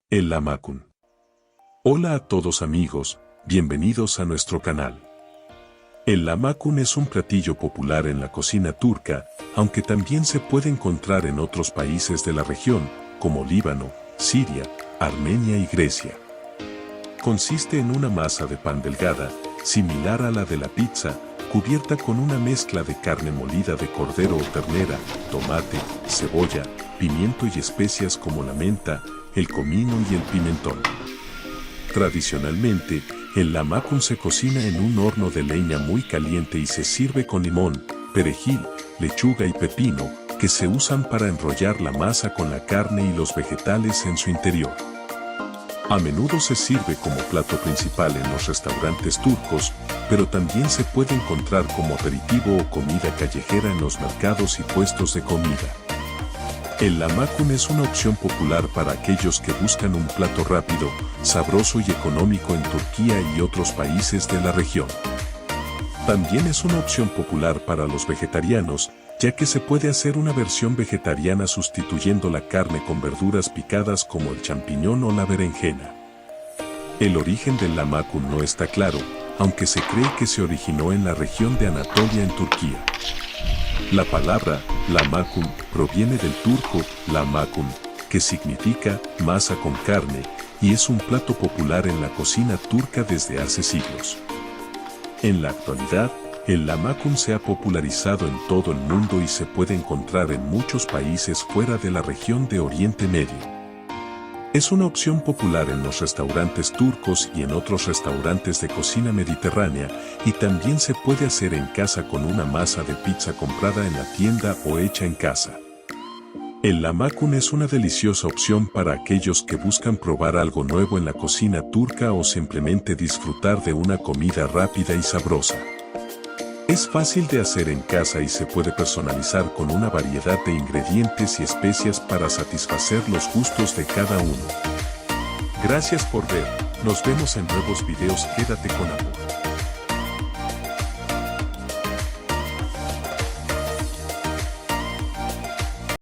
El lahmacun. Hola a todos amigos, bienvenidos a nuestro canal. El lahmacun es un platillo popular en la cocina turca, aunque también se puede encontrar en otros países de la región, como Líbano, Siria, Armenia y Grecia. Consiste en una masa de pan delgada, similar a la de la pizza, cubierta con una mezcla de carne molida de cordero o ternera, tomate, cebolla, pimiento y especias como la menta, el comino y el pimentón. Tradicionalmente, el lahmacun se cocina en un horno de leña muy caliente y se sirve con limón, perejil, lechuga y pepino, que se usan para enrollar la masa con la carne y los vegetales en su interior. A menudo se sirve como plato principal en los restaurantes turcos, pero también se puede encontrar como aperitivo o comida callejera en los mercados y puestos de comida. El lahmacun es una opción popular para aquellos que buscan un plato rápido, sabroso y económico en Turquía y otros países de la región. También es una opción popular para los vegetarianos, ya que se puede hacer una versión vegetariana sustituyendo la carne con verduras picadas como el champiñón o la berenjena. El origen del lahmacun no está claro, aunque se cree que se originó en la región de Anatolia en Turquía. La palabra lahmacun proviene del turco lahmacun, que significa masa con carne, y es un plato popular en la cocina turca desde hace siglos. En la actualidad, el lahmacun se ha popularizado en todo el mundo y se puede encontrar en muchos países fuera de la región de Oriente Medio. Es una opción popular en los restaurantes turcos y en otros restaurantes de cocina mediterránea, y también se puede hacer en casa con una masa de pizza comprada en la tienda o hecha en casa. El lahmacun es una deliciosa opción para aquellos que buscan probar algo nuevo en la cocina turca o simplemente disfrutar de una comida rápida y sabrosa. Es fácil de hacer en casa y se puede personalizar con una variedad de ingredientes y especias para satisfacer los gustos de cada uno. Gracias por ver, nos vemos en nuevos videos, quédate con amor.